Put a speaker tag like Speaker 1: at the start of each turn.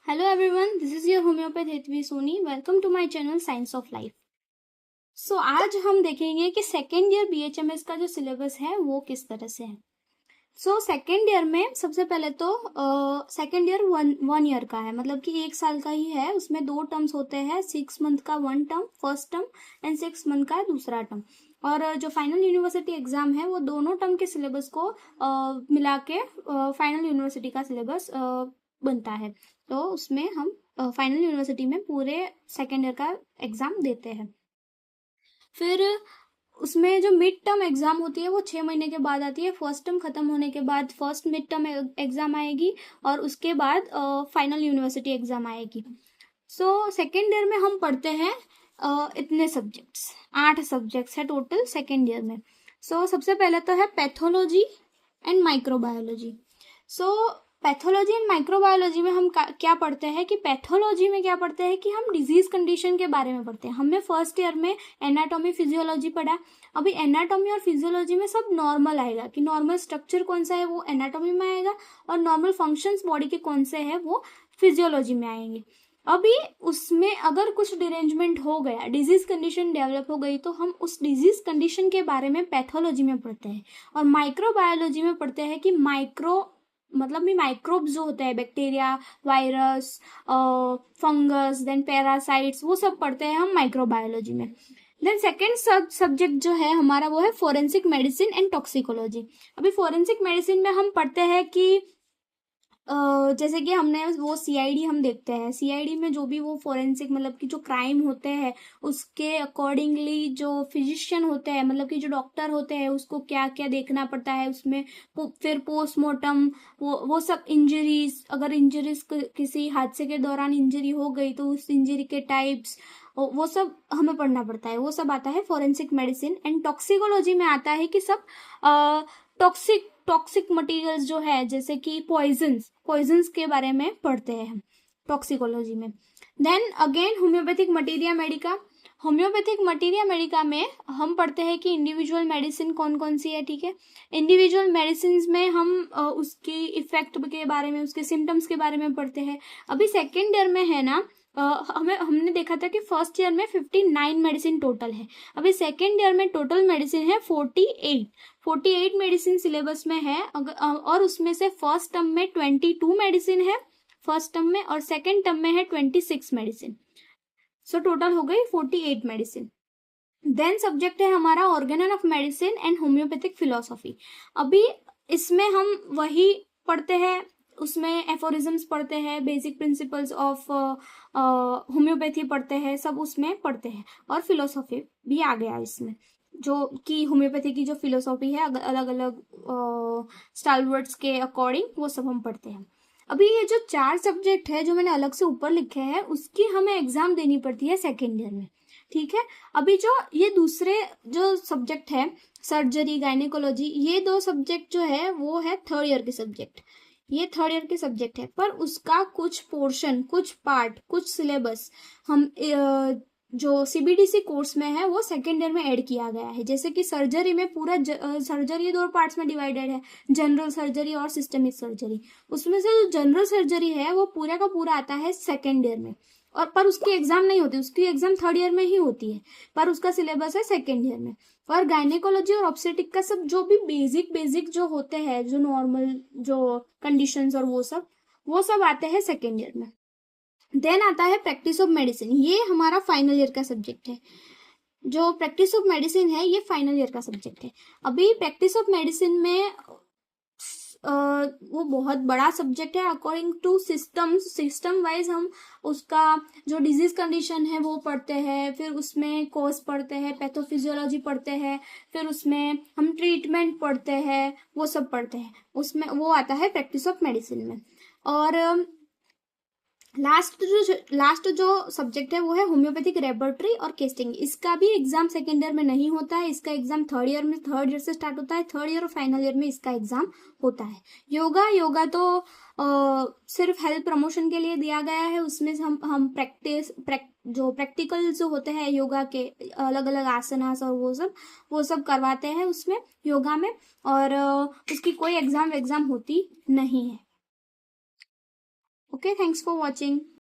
Speaker 1: Hello everyone, this is your homeopath Hetvi Soni. Welcome to my channel Science of Life. So आज हम देखेंगे कि second year BHMS का जो syllabus है वो किस तरह से है. सो सेकेंड ईयर में सबसे पहले तो सेकेंड ईयर वन ईयर का है, मतलब कि एक साल का ही है. उसमें 2 टर्म्स होते हैं, 6 मंथ का 1 term first term and 6 month का दूसरा टर्म. और जो फाइनल यूनिवर्सिटी एग्जाम है वो दोनों टर्म के सिलेबस को मिला के फाइनल यूनिवर्सिटी का सिलेबस बनता है. तो उसमें हम फाइनल यूनिवर्सिटी में पूरे सेकेंड ईयर का एग्जाम देते हैं. फिर उसमें जो मिड टर्म एग्जाम होती है वो 6 महीने के बाद आती है. फर्स्ट टर्म खत्म होने के बाद फर्स्ट मिड टर्म एग्जाम आएगी और उसके बाद फाइनल यूनिवर्सिटी एग्जाम आएगी. सो सेकेंड ईयर में हम पढ़ते हैं इतने सब्जेक्ट्स, 8 सब्जेक्ट्स है टोटल सेकेंड ईयर में. सो सबसे पहले तो है pathology and microbiology. So pathology and microbiology में हम क्या पढ़ते हैं कि पैथोलॉजी में क्या पढ़ते हैं कि हम डिजीज कंडीशन के बारे में पढ़ते हैं. हमने फर्स्ट ईयर में एनाटॉमी फिजियोलॉजी पढ़ा. अभी एनाटॉमी और फिजियोलॉजी में सब नॉर्मल आएगा कि नॉर्मल स्ट्रक्चर कौन सा है वो एनाटॉमी में आएगा और नॉर्मल फंक्शंस बॉडी के कौन से हैं वो फिजियोलॉजी में आएंगे. अभी उसमें अगर कुछ डिरेंजमेंट हो गया, डिजीज कंडीशन डेवलप हो गई, तो हम उस डिजीज कंडीशन के बारे में पैथोलॉजी में पढ़ते हैं. और माइक्रोबायोलॉजी में पढ़ते हैं कि मतलब माइक्रोब्स जो होते हैं, bacteria, virus, fungus, then parasites, वो सब पढ़ते हैं हम माइक्रोबायोलॉजी में. देन सेकेंड सब्जेक्ट जो है हमारा वो है फोरेंसिक मेडिसिन एंड टॉक्सिकोलॉजी. अभी फोरेंसिक मेडिसिन में हम पढ़ते हैं कि जैसे कि हमने वो CID हम देखते हैं. CID में जो भी वो फोरेंसिक मतलब कि जो क्राइम होते हैं उसके अकॉर्डिंगली जो फिजिशियन होते हैं, मतलब कि जो डॉक्टर होते हैं, उसको क्या क्या देखना पड़ता है उसमें. फिर पोस्टमार्टम, वो सब इंजरीज, अगर इंजरीज किसी हादसे के दौरान इंजरी हो गई तो उस इंजरी के टाइप्स, वो सब हमें पढ़ना पड़ता है. वो सब आता है फोरेंसिक मेडिसिन. एंड टॉक्सिकोलॉजी में आता है कि सब टॉक्सिक मटेरियल्स जो है, जैसे कि पॉइजन्स के बारे में पढ़ते हैं हम टॉक्सिकोलॉजी में. Then again homeopathic materia medica. Homeopathic materia medica में हम पढ़ते हैं कि इंडिविजुअल मेडिसिन कौन कौन सी है. ठीक है, इंडिविजुअल मेडिसिन में हम उसकी इफेक्ट के बारे में, उसके सिम्टम्स के बारे में पढ़ते हैं. अभी सेकेंड ईयर में है ना, हमने देखा था कि फर्स्ट ईयर में 59 मेडिसिन टोटल है. अभी सेकेंड ईयर में टोटल मेडिसिन है 48 मेडिसिन सिलेबस में है. और उसमें से फर्स्ट टर्म में 22 मेडिसिन है फर्स्ट टर्म में, और सेकेंड टर्म में है 26 मेडिसिन. सो टोटल हो गई 48 मेडिसिन. देन सब्जेक्ट है हमारा organelle of medicine and homeopathic philosophy. अभी इसमें हम वही पढ़ते हैं, उसमें एफोरिज्म्स पढ़ते हैं, बेसिक प्रिंसिपल्स ऑफ होम्योपैथी पढ़ते हैं, सब उसमें पढ़ते हैं. और फिलोसॉफी भी आ गया इसमें, जो कि होम्योपैथी की जो फिलोसॉफी है अलग अलग स्टालवर्ड्स के अकॉर्डिंग, वो सब हम पढ़ते हैं. अभी ये जो 4 सब्जेक्ट है जो मैंने अलग से ऊपर लिखे हैं उसकी हमें एग्जाम देनी पड़ती है सेकेंड ईयर में. ठीक है, अभी जो ये दूसरे जो सब्जेक्ट है, सर्जरी, गायनेकोलॉजी, ये 2 सब्जेक्ट जो है वो है थर्ड ईयर के सब्जेक्ट. ये थर्ड ईयर के सब्जेक्ट है, पर उसका कुछ पोर्शन, कुछ पार्ट, कुछ सिलेबस हम जो CBDC कोर्स में है वो सेकेंड ईयर में ऐड किया गया है. जैसे कि सर्जरी में पूरा सर्जरी 2 पार्ट्स में डिवाइडेड है, जनरल सर्जरी और सिस्टमिक सर्जरी. उसमें से जो जनरल सर्जरी है वो पूरा का पूरा आता है सेकेंड ईयर में, और पर उसकी एग्जाम नहीं होती, उसकी एग्जाम थर्ड ईयर में ही होती है, पर उसका सिलेबस है सेकेंड ईयर में. और गायनेकोलॉजी और ऑब्स्टेटिक का सब जो भी बेसिक जो होते हैं, जो नॉर्मल जो कंडीशंस और वो सब आते हैं सेकेंड ईयर में. देन आता है प्रैक्टिस ऑफ मेडिसिन. ये हमारा फाइनल ईयर का सब्जेक्ट है. जो प्रैक्टिस ऑफ मेडिसिन है ये फाइनल ईयर का सब्जेक्ट है. अभी प्रैक्टिस ऑफ मेडिसिन में वो बहुत बड़ा सब्जेक्ट है. अकॉर्डिंग टू सिस्टम वाइज हम उसका जो डिजीज कंडीशन है वो पढ़ते हैं, फिर उसमें कोर्स पढ़ते हैं, पैथोफिजियोलॉजी पढ़ते हैं, फिर उसमें हम ट्रीटमेंट पढ़ते हैं, वो सब पढ़ते हैं. उसमें वो आता है प्रैक्टिस ऑफ मेडिसिन में. और लास्ट जो सब्जेक्ट है वो है होम्योपैथिक लेबोरेटरी और केस्टिंग. इसका भी एग्जाम सेकेंड ईयर में नहीं होता है, इसका एग्जाम थर्ड ईयर से स्टार्ट होता है. थर्ड ईयर और फाइनल ईयर में इसका एग्जाम होता है. योगा तो सिर्फ हेल्थ प्रमोशन के लिए दिया गया है. उसमें हम प्रैक्टिकल जो होते हैं योगा के, अलग अलग आसनास और वो सब करवाते हैं उसमें योगा में. और उसकी कोई एग्जाम होती नहीं है. Okay, thanks for watching.